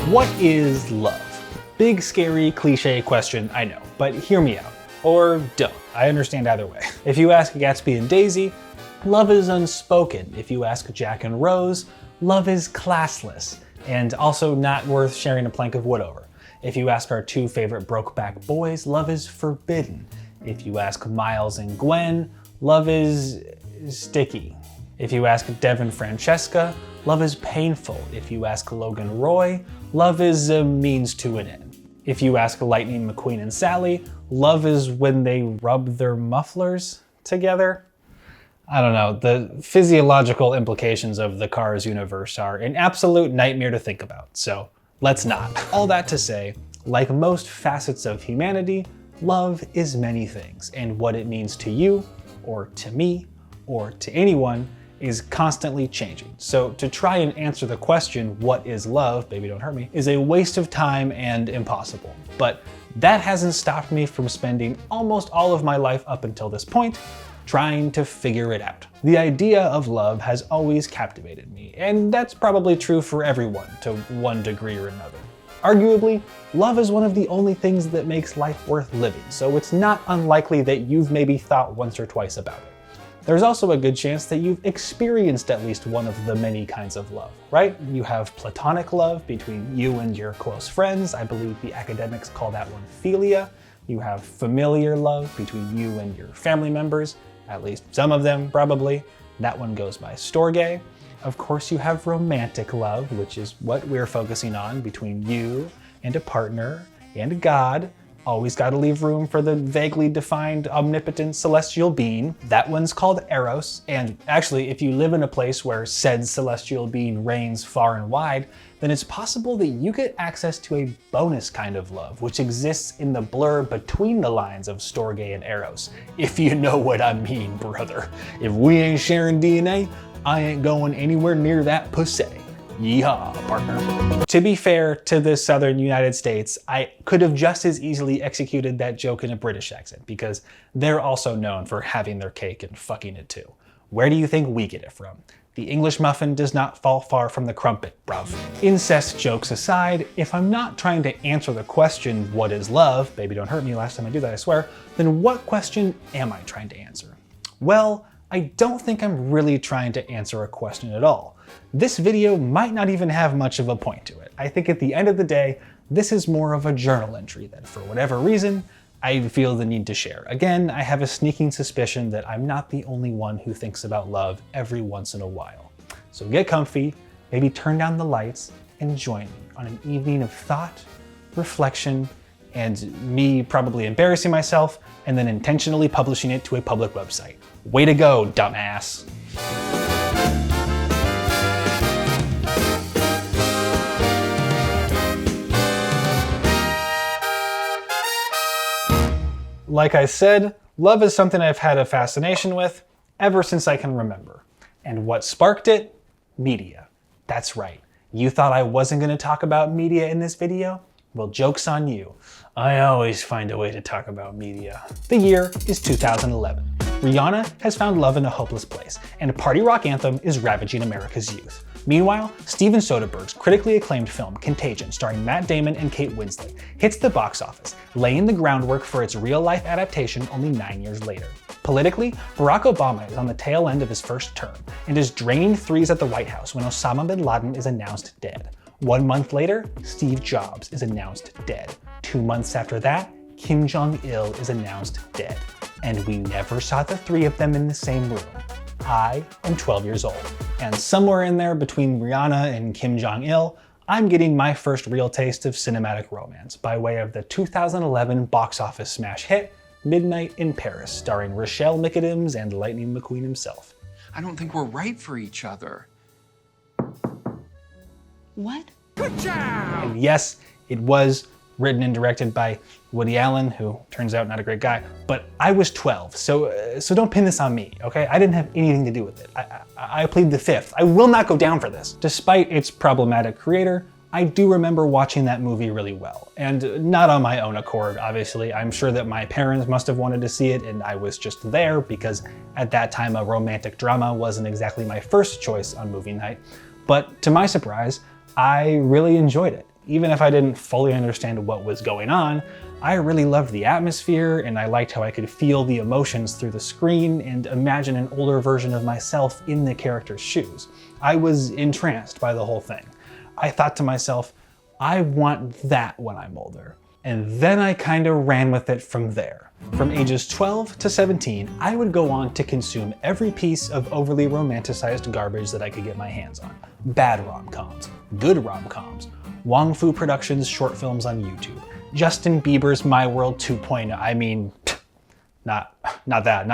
What is love? Big, scary, cliche question, I know, but hear me out. Or don't. I understand either way. If you ask Gatsby and Daisy, love is unspoken. If you ask Jack and Rose, love is classless, and also not worth sharing a plank of wood over. If you ask our two favorite Brokeback boys, love is forbidden. If you ask Miles and Gwen, love is sticky. If you ask Dev and Francesca, love is painful. If you ask Logan Roy, love is a means to an end. If you ask Lightning McQueen and Sally, love is when they rub their mufflers together. I don't know, the physiological implications of the Cars universe are an absolute nightmare to think about, so let's not. All that to say, like most facets of humanity, love is many things, and what it means to you, or to me, or to anyone, is constantly changing. So to try and answer the question, what is love, baby don't hurt me, is a waste of time and impossible. But that hasn't stopped me from spending almost all of my life up until this point trying to figure it out. The idea of love has always captivated me, and that's probably true for everyone to one degree or another. Arguably, love is one of the only things that makes life worth living, so it's not unlikely that you've maybe thought once or twice about it. There's also a good chance that you've experienced at least one of the many kinds of love, right? You have platonic love between you and your close friends. I believe the academics call that one philia. You have familiar love between you and your family members, at least some of them probably. That one goes by storge. Of course, you have romantic love, which is what we're focusing on, between you and a partner and God. Always gotta leave room for the vaguely defined omnipotent celestial being. That one's called eros, and actually if you live in a place where said celestial being reigns far and wide, then it's possible that you get access to a bonus kind of love, which exists in the blur between the lines of storge and eros, if you know what I mean, brother. If we ain't sharing DNA, I ain't going anywhere near that pussy. Yeehaw, partner. To be fair to the southern United States, I could have just as easily executed that joke in a British accent, because they're also known for having their cake and fucking it too. Where do you think we get it from? The English muffin does not fall far from the crumpet, bruv. Incest jokes aside, if I'm not trying to answer the question, what is love? Baby don't hurt me, last time I do that I swear, then what question am I trying to answer? Well, I don't think I'm really trying to answer a question at all. This video might not even have much of a point to it. I think at the end of the day, this is more of a journal entry that for whatever reason, I feel the need to share. Again, I have a sneaking suspicion that I'm not the only one who thinks about love every once in a while. So get comfy, maybe turn down the lights, and join me on an evening of thought, reflection, and me probably embarrassing myself and then intentionally publishing it to a public website. Way to go, dumbass. Like I said, love is something I've had a fascination with ever since I can remember. And what sparked it? Media. That's right. You thought I wasn't going to talk about media in this video? Well, joke's on you. I always find a way to talk about media. The year is 2011. Rihanna has found love in a hopeless place, and a party rock anthem is ravaging America's youth. Meanwhile, Steven Soderbergh's critically acclaimed film Contagion, starring Matt Damon and Kate Winslet, hits the box office, laying the groundwork for its real-life adaptation only 9 years later. Politically, Barack Obama is on the tail end of his first term, and is draining threes at the White House when Osama bin Laden is announced dead. 1 month later, Steve Jobs is announced dead. 2 months after that, Kim Jong-il is announced dead. And we never saw the three of them in the same room. I am 12 years old, and somewhere in there between Rihanna and Kim Jong-il, I'm getting my first real taste of cinematic romance by way of the 2011 box office smash hit, Midnight in Paris, starring Rochelle McAdams and Lightning McQueen himself. I don't think we're right for each other. What? Good job! And yes, it was written and directed by Woody Allen, who turns out not a great guy, but I was 12, so don't pin this on me, okay? I didn't have anything to do with it. I plead the fifth. I will not go down for this. Despite its problematic creator, I do remember watching that movie really well, and not on my own accord, obviously. I'm sure that my parents must have wanted to see it, and I was just there because at that time a romantic drama wasn't exactly my first choice on movie night. But to my surprise, I really enjoyed it. Even if I didn't fully understand what was going on, I really loved the atmosphere and I liked how I could feel the emotions through the screen and imagine an older version of myself in the character's shoes. I was entranced by the whole thing. I thought to myself, I want that when I'm older. And then I kind of ran with it from there. From ages 12 to 17, I would go on to consume every piece of overly romanticized garbage that I could get my hands on. Bad rom-coms, good rom-coms, Wong Fu Productions short films on YouTube, Justin Bieber's My World 2.0. I mean, not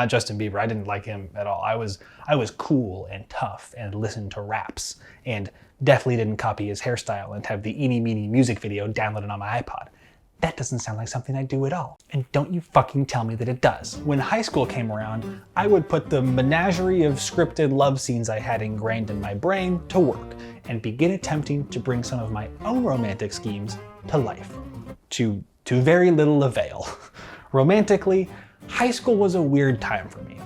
Justin Bieber. I didn't like him at all. I was cool and tough and listened to raps and definitely didn't copy his hairstyle and have the eeny meeny music video downloaded on my iPod. That doesn't sound like something I do at all. And don't you fucking tell me that it does. When high school came around, I would put the menagerie of scripted love scenes I had ingrained in my brain to work and begin attempting to bring some of my own romantic schemes to life. To very little avail. Romantically, high school was a weird time for me.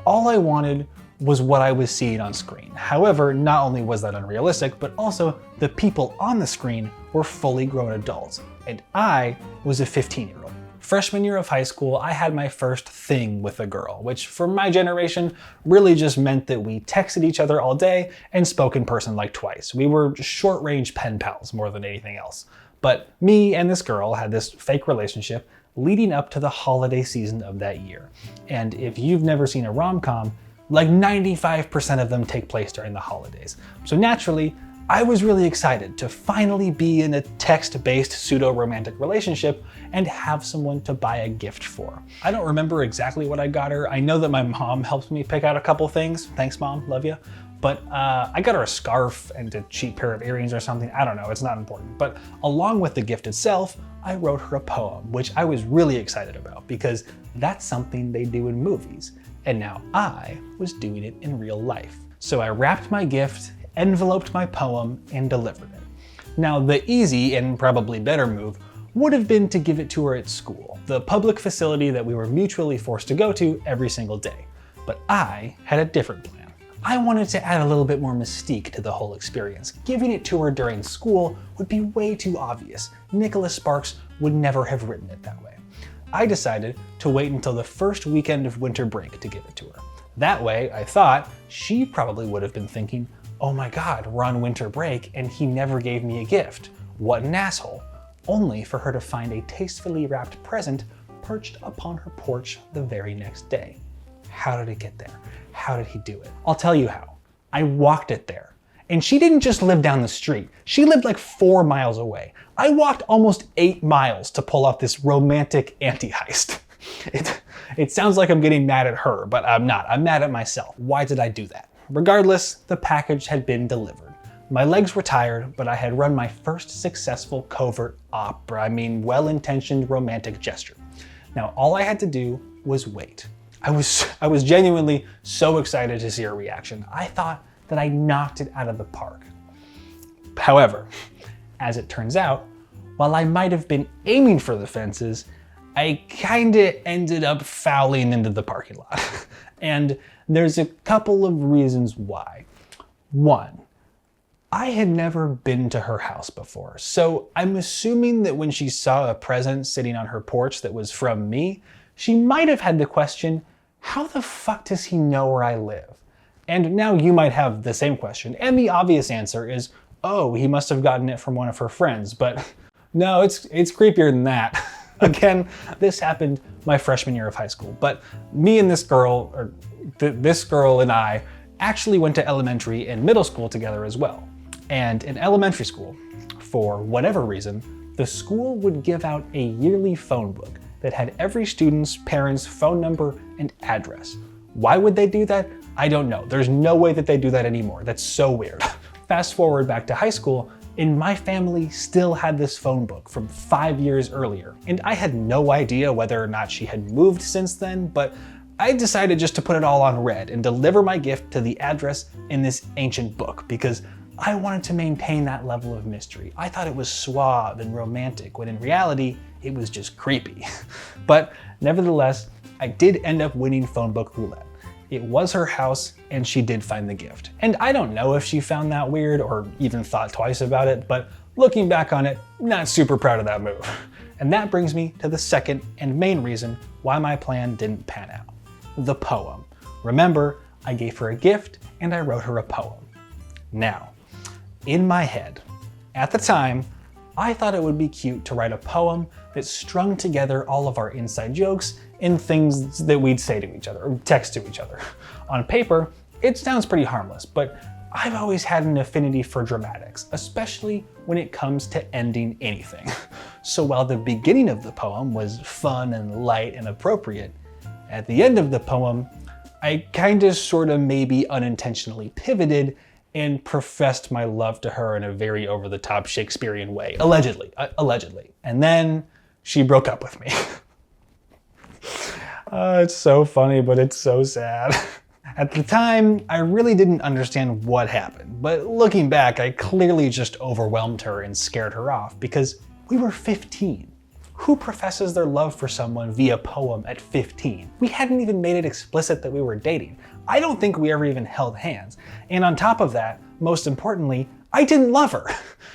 All I wanted was what I was seeing on screen. However, not only was that unrealistic, but also the people on the screen were fully grown adults, and I was a 15-year-old. Freshman year of high school, I had my first thing with a girl, which for my generation really just meant that we texted each other all day and spoke in person like twice. We were short-range pen pals more than anything else. But me and this girl had this fake relationship leading up to the holiday season of that year. And if you've never seen a rom-com, like 95% of them take place during the holidays. So naturally, I was really excited to finally be in a text-based pseudo-romantic relationship and have someone to buy a gift for. I don't remember exactly what I got her. I know that my mom helped me pick out a couple things. Thanks, Mom, love you. But I got her a scarf and a cheap pair of earrings or something. I don't know, it's not important. But along with the gift itself, I wrote her a poem, which I was really excited about because that's something they do in movies. And now I was doing it in real life. So I wrapped my gift, enveloped my poem, and delivered it. Now the easy and probably better move would have been to give it to her at school, the public facility that we were mutually forced to go to every single day. But I had a different plan. I wanted to add a little bit more mystique to the whole experience. Giving it to her during school would be way too obvious. Nicholas Sparks would never have written it that way. I decided to wait until the first weekend of winter break to give it to her. That way, I thought, she probably would have been thinking, oh my God, we're on winter break and he never gave me a gift. What an asshole. Only for her to find a tastefully wrapped present perched upon her porch the very next day. How did it get there? How did he do it? I'll tell you how. I walked it there. And she didn't just live down the street. She lived like 4 miles away. I walked almost 8 miles to pull off this romantic anti-heist. It sounds like I'm getting mad at her, but I'm not. I'm mad at myself. Why did I do that? Regardless, the package had been delivered. My legs were tired, but I had run my first successful covert well-intentioned romantic gesture. Now, all I had to do was wait. I was genuinely so excited to see her reaction. I thought that I knocked it out of the park. However, as it turns out, while I might have been aiming for the fences, I kinda ended up fouling into the parking lot. And there's a couple of reasons why. One, I had never been to her house before, so I'm assuming that when she saw a present sitting on her porch that was from me, she might have had the question, how the fuck does he know where I live? And now you might have the same question, and the obvious answer is, oh, he must have gotten it from one of her friends, but no, it's creepier than that. Again, this happened my freshman year of high school, but me and this girl and I actually went to elementary and middle school together as well. And in elementary school, for whatever reason, the school would give out a yearly phone book that had every student's parents' phone number and address. Why would they do that? I don't know. There's no way that they do that anymore. That's so weird. Fast forward back to high school, and my family still had this phone book from 5 years earlier. And I had no idea whether or not she had moved since then, but I decided just to put it all on red and deliver my gift to the address in this ancient book because I wanted to maintain that level of mystery. I thought it was suave and romantic, when in reality, it was just creepy. But nevertheless, I did end up winning phone book roulette. It was her house, and she did find the gift. And I don't know if she found that weird or even thought twice about it, but Looking back on it, not super proud of that move. And that brings me to the second and main reason why my plan didn't pan out. The poem. Remember, I gave her a gift and I wrote her a poem. Now, in my head, at the time, I thought it would be cute to write a poem that strung together all of our inside jokes and things that we'd say to each other, or text to each other. On paper, it sounds pretty harmless, but I've always had an affinity for dramatics, especially when it comes to ending anything. So while the beginning of the poem was fun and light and appropriate, at the end of the poem, I kinda sorta maybe unintentionally pivoted and professed my love to her in a very over-the-top Shakespearean way, allegedly. And then she broke up with me. It's so funny, but it's so sad. At the time, I really didn't understand what happened, but looking back, I clearly just overwhelmed her and scared her off because we were 15. Who professes their love for someone via poem at 15? We hadn't even made it explicit that we were dating. I don't think we ever even held hands. And on top of that, most importantly, I didn't love her.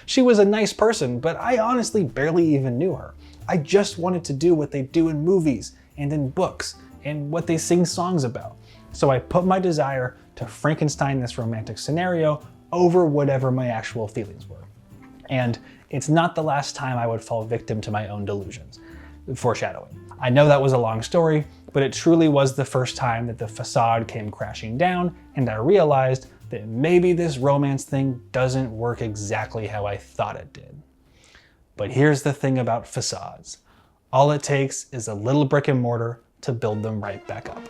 She was a nice person, but I honestly barely even knew her. I just wanted to do what they do in movies and in books and what they sing songs about. So I put my desire to Frankenstein this romantic scenario over whatever my actual feelings were. And it's not the last time I would fall victim to my own delusions. Foreshadowing. I know that was a long story, but it truly was the first time that the facade came crashing down and I realized that maybe this romance thing doesn't work exactly how I thought it did. But here's the thing about facades. All it takes is a little brick and mortar to build them right back up.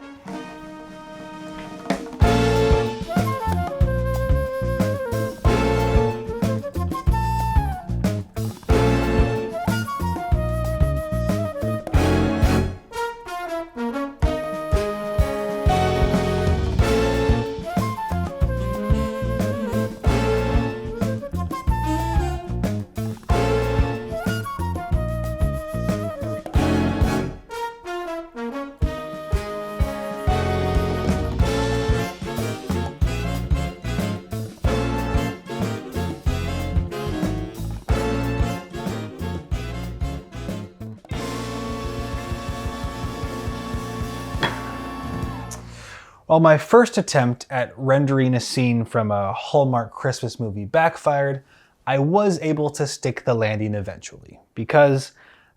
While my first attempt at rendering a scene from a Hallmark Christmas movie backfired, I was able to stick the landing eventually, because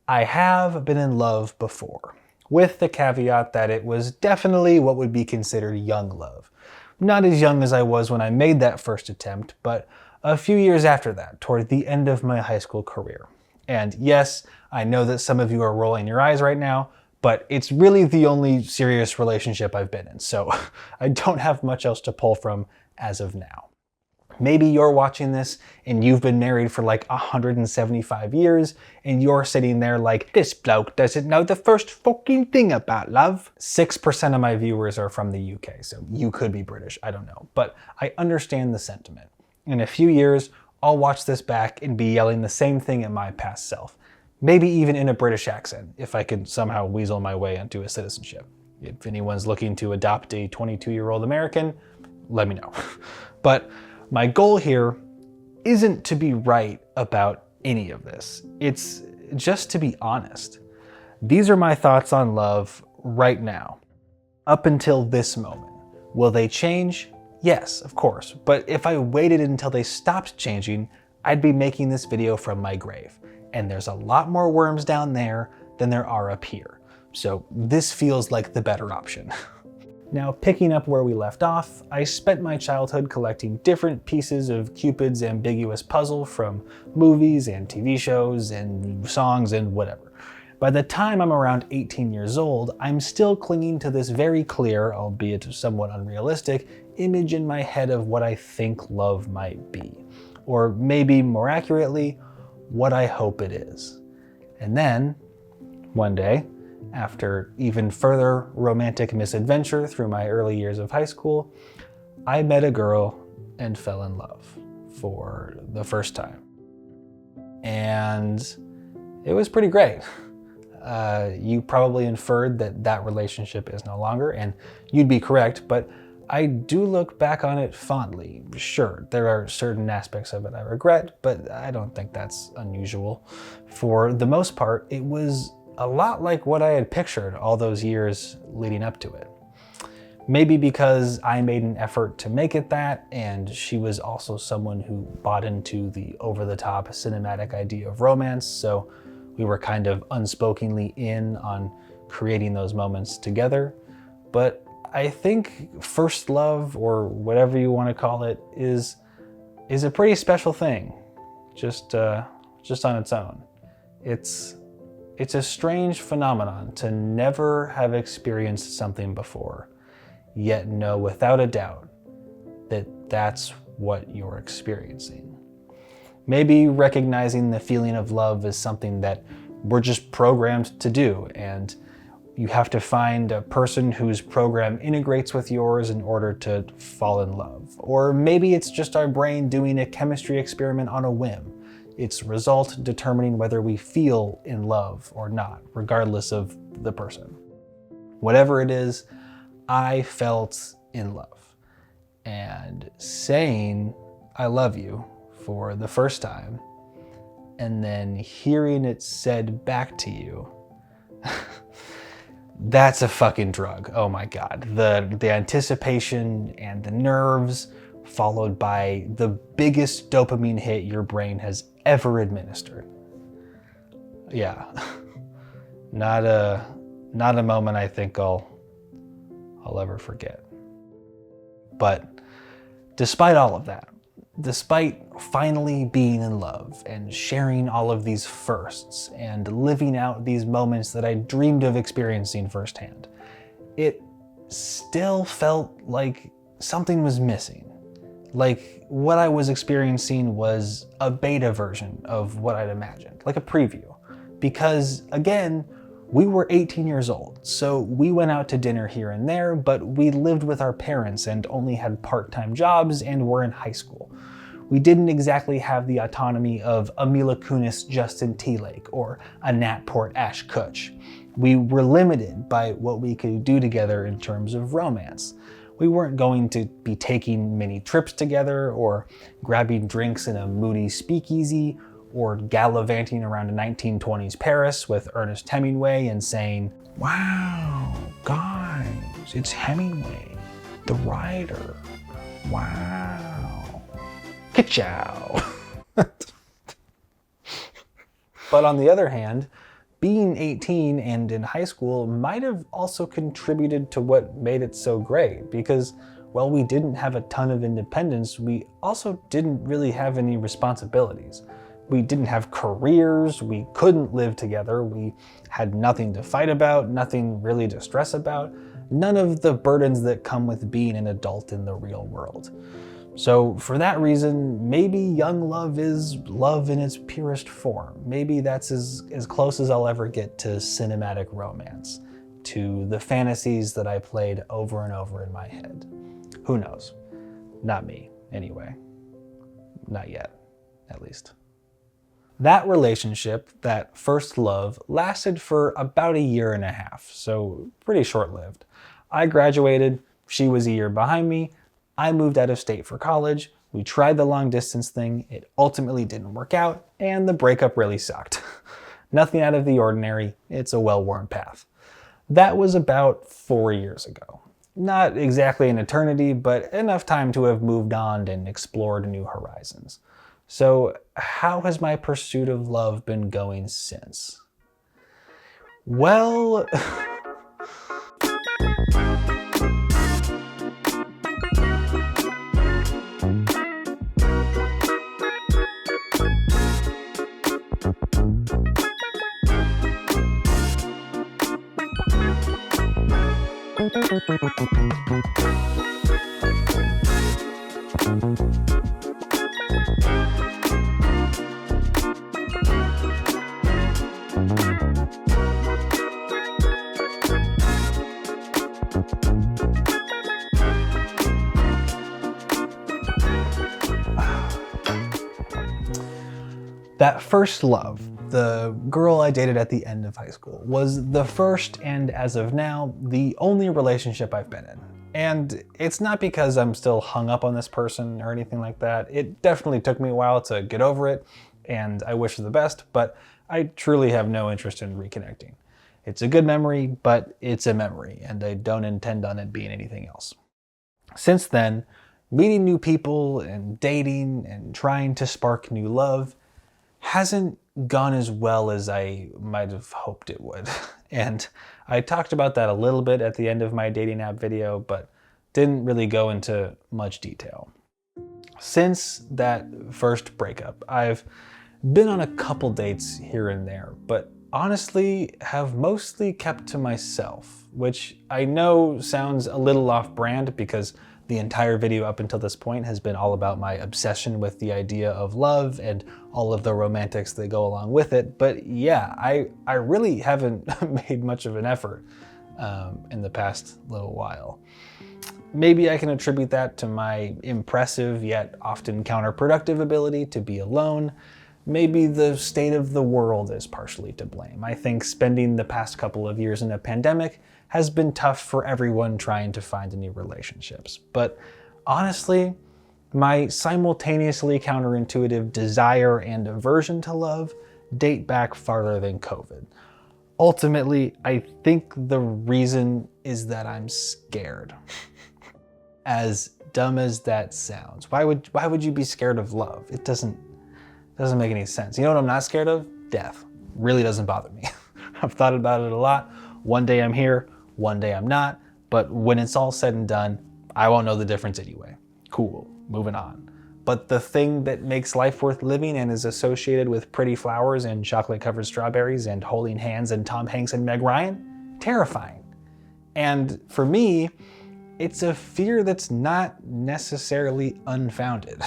I have been in love before, with the caveat that it was definitely what would be considered young love. Not as young as I was when I made that first attempt, but a few years after that, toward the end of my high school career. And yes, I know that some of you are rolling your eyes right now, but it's really the only serious relationship I've been in, so I don't have much else to pull from as of now. Maybe you're watching this and you've been married for like 175 years and you're sitting there like, this bloke doesn't know the first fucking thing about love. 6% of my viewers are from the UK, so you could be British, I don't know. But I understand the sentiment. In a few years, I'll watch this back and be yelling the same thing at my past self. Maybe even in a British accent, if I could somehow weasel my way into a citizenship. If anyone's looking to adopt a 22-year-old American, let me know. But my goal here isn't to be right about any of this. It's just to be honest. These are my thoughts on love right now, up until this moment. Will they change? Yes, of course. But if I waited until they stopped changing, I'd be making this video from my grave. And there's a lot more worms down there than there are up here. So this feels like the better option. Now, picking up where we left off, I spent my childhood collecting different pieces of Cupid's ambiguous puzzle from movies and TV shows and songs and whatever. By the time I'm around 18 years old, I'm still clinging to this very clear, albeit somewhat unrealistic, image in my head of what I think love might be. Or maybe more accurately, what I hope it is. And then, one day, after even further romantic misadventure through my early years of high school, I met a girl and fell in love for the first time. And it was pretty great. You probably inferred that that relationship is no longer, and you'd be correct, but I do look back on it fondly. Sure, there are certain aspects of it I regret, but I don't think that's unusual. For the most part, it was a lot like what I had pictured all those years leading up to it. Maybe because I made an effort to make it that, and she was also someone who bought into the over-the-top cinematic idea of romance, so we were kind of unspokenly in on creating those moments together. But I think first love, or whatever you want to call it, is a pretty special thing, just on its own. It's a strange phenomenon to never have experienced something before, yet know without a doubt that that's what you're experiencing. Maybe recognizing the feeling of love is something that we're just programmed to do, and you have to find a person whose program integrates with yours in order to fall in love. Or maybe it's just our brain doing a chemistry experiment on a whim, its result determining whether we feel in love or not, regardless of the person. Whatever it is, I felt in love. And saying I love you for the first time, and then hearing it said back to you, that's a fucking drug. Oh my God. The anticipation and the nerves, followed by the biggest dopamine hit your brain has ever administered. Yeah. Not a moment I think I'll ever forget. But despite all of that, despite finally being in love and sharing all of these firsts and living out these moments that I dreamed of experiencing firsthand, it still felt like something was missing. Like what I was experiencing was a beta version of what I'd imagined, like a preview. Because again, we were 18 years old, so we went out to dinner here and there, but we lived with our parents and only had part-time jobs and were in high school. We didn't exactly have the autonomy of a Mila Kunis Justin Timberlake or a Nat Port Ash Kutch. We were limited by what we could do together in terms of romance. We weren't going to be taking many trips together or grabbing drinks in a moody speakeasy or gallivanting around a 1920s Paris with Ernest Hemingway and saying, "Wow, guys, it's Hemingway, the writer. Wow. Ka-chow." But on the other hand, being 18 and in high school might have also contributed to what made it so great, because while we didn't have a ton of independence, we also didn't really have any responsibilities. We didn't have careers, we couldn't live together, we had nothing to fight about, nothing really to stress about, none of the burdens that come with being an adult in the real world. So for that reason, maybe young love is love in its purest form. Maybe that's as close as I'll ever get to cinematic romance, to the fantasies that I played over and over in my head. Who knows? Not me, anyway. Not yet, at least. That relationship, that first love, lasted for about 1.5 years, so pretty short-lived. I graduated, she was a year behind me, I moved out of state for college, we tried the long distance thing, it ultimately didn't work out, and the breakup really sucked. Nothing out of the ordinary, it's a well-worn path. That was about 4 years ago. Not exactly an eternity, but enough time to have moved on and explored new horizons. So how has my pursuit of love been going since? Well, that first love, the girl I dated at the end of high school, was the first and, as of now, the only relationship I've been in. And it's not because I'm still hung up on this person or anything like that. It definitely took me a while to get over it, and I wish her the best, but I truly have no interest in reconnecting. It's a good memory, but it's a memory, and I don't intend on it being anything else. Since then, meeting new people and dating and trying to spark new love hasn't gone as well as I might have hoped it would. And I talked about that a little bit at the end of my dating app video, but didn't really go into much detail. Since that first breakup, I've been on a couple dates here and there, but honestly have mostly kept to myself, which I know sounds a little off-brand because the entire video up until this point has been all about my obsession with the idea of love and all of the romantics that go along with it. But yeah, I really haven't made much of an effort in the past little while. Maybe I can attribute that to my impressive yet often counterproductive ability to be alone. Maybe the state of the world is partially to blame. I think spending the past couple of years in a pandemic has been tough for everyone trying to find new relationships. But honestly, my simultaneously counterintuitive desire and aversion to love date back farther than COVID. Ultimately, I think the reason is that I'm scared. As dumb as that sounds. Why would you be scared of love? It doesn't make any sense. You know what I'm not scared of? Death. Really doesn't bother me. I've thought about it a lot. One day I'm here, one day I'm not, but when it's all said and done, I won't know the difference anyway. Cool, moving on. But the thing that makes life worth living and is associated with pretty flowers and chocolate-covered strawberries and holding hands and Tom Hanks and Meg Ryan, terrifying. And for me, it's a fear that's not necessarily unfounded.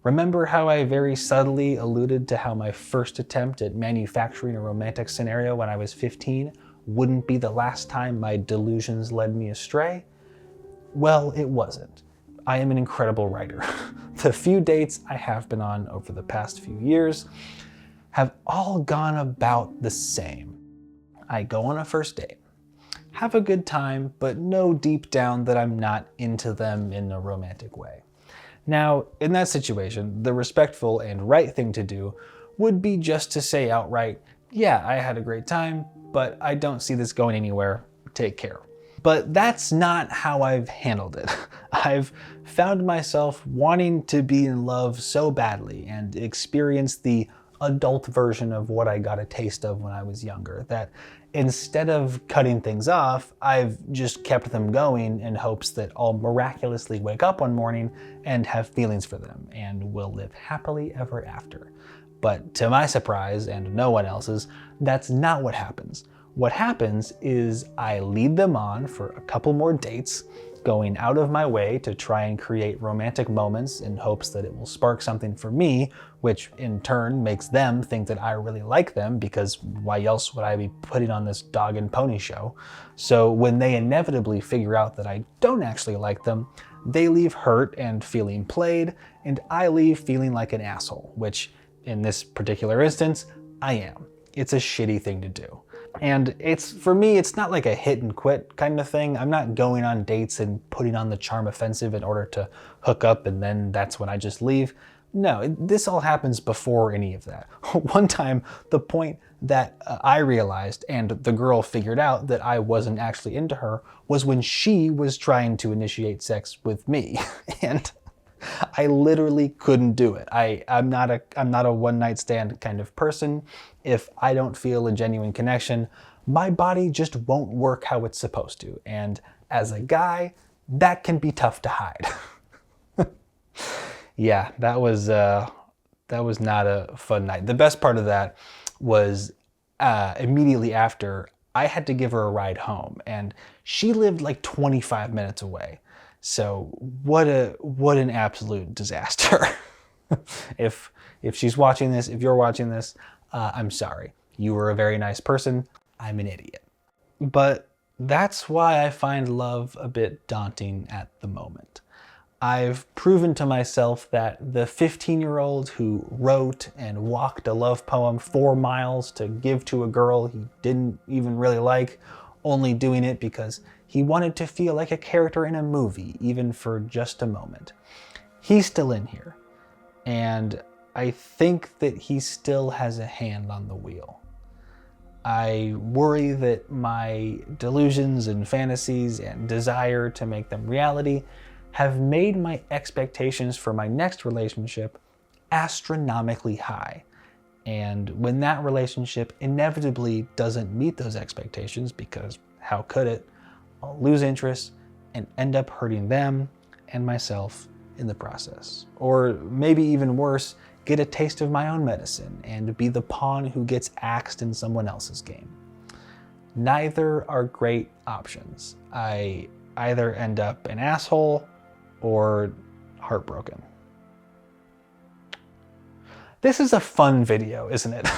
Remember how I very subtly alluded to how my first attempt at manufacturing a romantic scenario when I was 15 wouldn't be the last time my delusions led me astray? Well, it wasn't. I am an incredible writer. The few dates I have been on over the past few years have all gone about the same. I go on a first date, have a good time, but know deep down that I'm not into them in a romantic way. Now, in that situation, the respectful and right thing to do would be just to say outright, yeah, I had a great time, but I don't see this going anywhere. Take care. But that's not how I've handled it. I've found myself wanting to be in love so badly and experience the adult version of what I got a taste of when I was younger, that instead of cutting things off, I've just kept them going in hopes that I'll miraculously wake up one morning and have feelings for them and will live happily ever after. But to my surprise, and no one else's, that's not what happens. What happens is I lead them on for a couple more dates, going out of my way to try and create romantic moments in hopes that it will spark something for me, which in turn makes them think that I really like them, because why else would I be putting on this dog and pony show? So when they inevitably figure out that I don't actually like them, they leave hurt and feeling played, and I leave feeling like an asshole, which in this particular instance, I am. It's a shitty thing to do. And for me, it's not like a hit and quit kind of thing. I'm not going on dates and putting on the charm offensive in order to hook up and then that's when I just leave. No, this all happens before any of that. One time, the point that I realized and the girl figured out that I wasn't actually into her was when she was trying to initiate sex with me. And I literally couldn't do it. I'm not a one night stand kind of person. If I don't feel a genuine connection, my body just won't work how it's supposed to. And as a guy, that can be tough to hide. Yeah, that was not a fun night. The best part of that was immediately after, I had to give her a ride home, and she lived like 25 minutes away. So what an absolute disaster. If she's watching this, if you're watching this, I'm sorry. You were a very nice person. I'm an idiot. But that's why I find love a bit daunting at the moment. I've proven to myself that the 15-year-old who wrote and walked a love poem 4 miles to give to a girl he didn't even really like, only doing it because He wanted to feel like a character in a movie, even for just a moment. He's still in here, and I think that he still has a hand on the wheel. I worry that my delusions and fantasies and desire to make them reality have made my expectations for my next relationship astronomically high. And when that relationship inevitably doesn't meet those expectations, because how could it, I'll lose interest and end up hurting them and myself in the process. Or maybe even worse, get a taste of my own medicine and be the pawn who gets axed in someone else's game. Neither are great options. I either end up an asshole or heartbroken. This is a fun video, isn't it?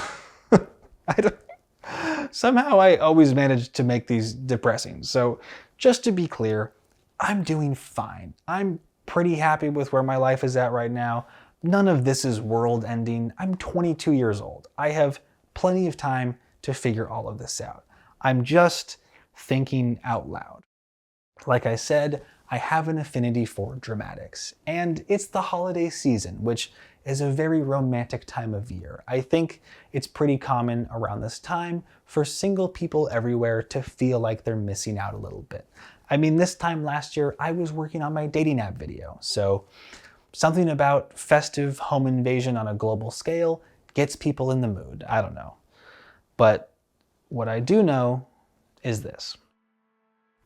Somehow I always manage to make these depressing. So just to be clear, I'm doing fine. I'm pretty happy with where my life is at right now. None of this is world ending. I'm 22 years old. I have plenty of time to figure all of this out. I'm just thinking out loud. Like I said, I have an affinity for dramatics, and it's the holiday season, which is a very romantic time of year. I think it's pretty common around this time for single people everywhere to feel like they're missing out a little bit. I mean, this time last year, I was working on my dating app video, so something about festive home invasion on a global scale gets people in the mood. I don't know. But what I do know is this.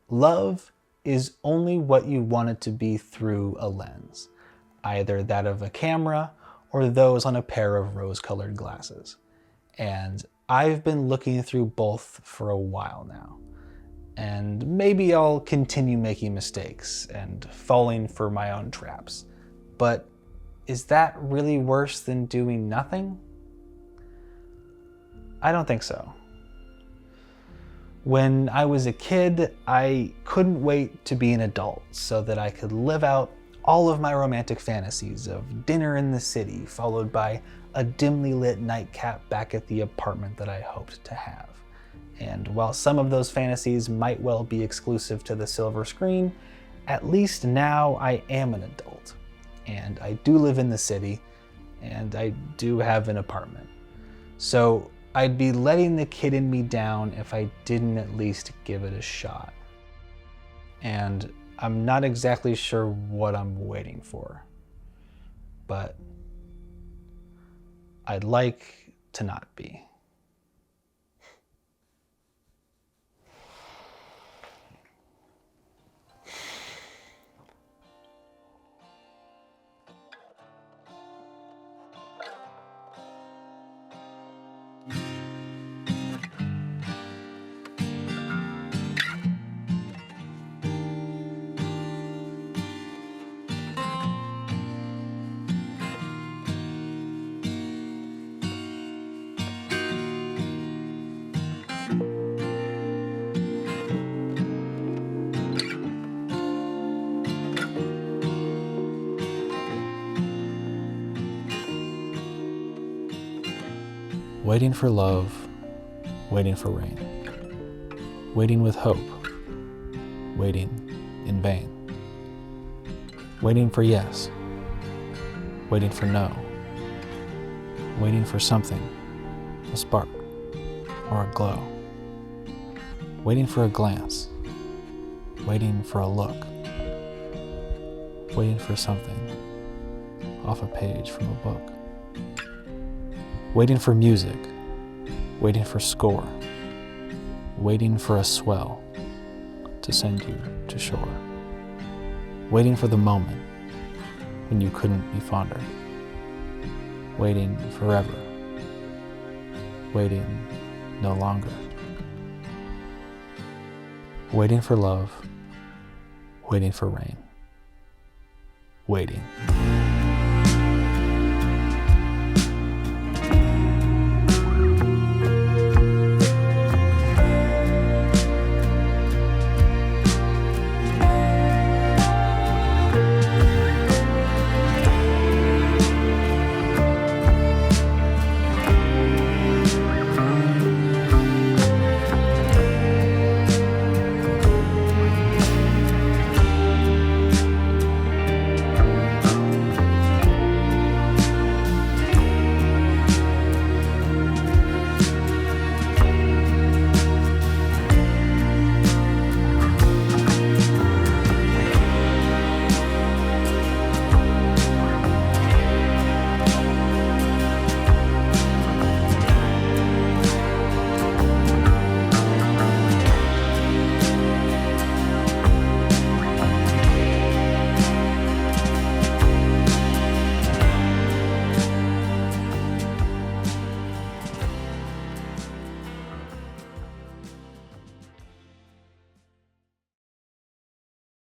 Love is only what you want it to be through a lens, either that of a camera or those on a pair of rose-colored glasses. And I've been looking through both for a while now. And maybe I'll continue making mistakes and falling for my own traps. But is that really worse than doing nothing? I don't think so. When I was a kid, I couldn't wait to be an adult so that I could live out all of my romantic fantasies of dinner in the city, followed by a dimly lit nightcap back at the apartment that I hoped to have. And while some of those fantasies might well be exclusive to the silver screen, at least now I am an adult. And I do live in the city, and I do have an apartment. So I'd be letting the kid in me down if I didn't at least give it a shot. And I'm not exactly sure what I'm waiting for, but I'd like to not be. Waiting for love, waiting for rain. Waiting with hope, waiting in vain. Waiting for yes, waiting for no. Waiting for something, a spark or a glow. Waiting for a glance, waiting for a look. Waiting for something off a page from a book. Waiting for music, waiting for score, waiting for a swell to send you to shore. Waiting for the moment when you couldn't be fonder. Waiting forever, waiting no longer. Waiting for love, waiting for rain. Waiting.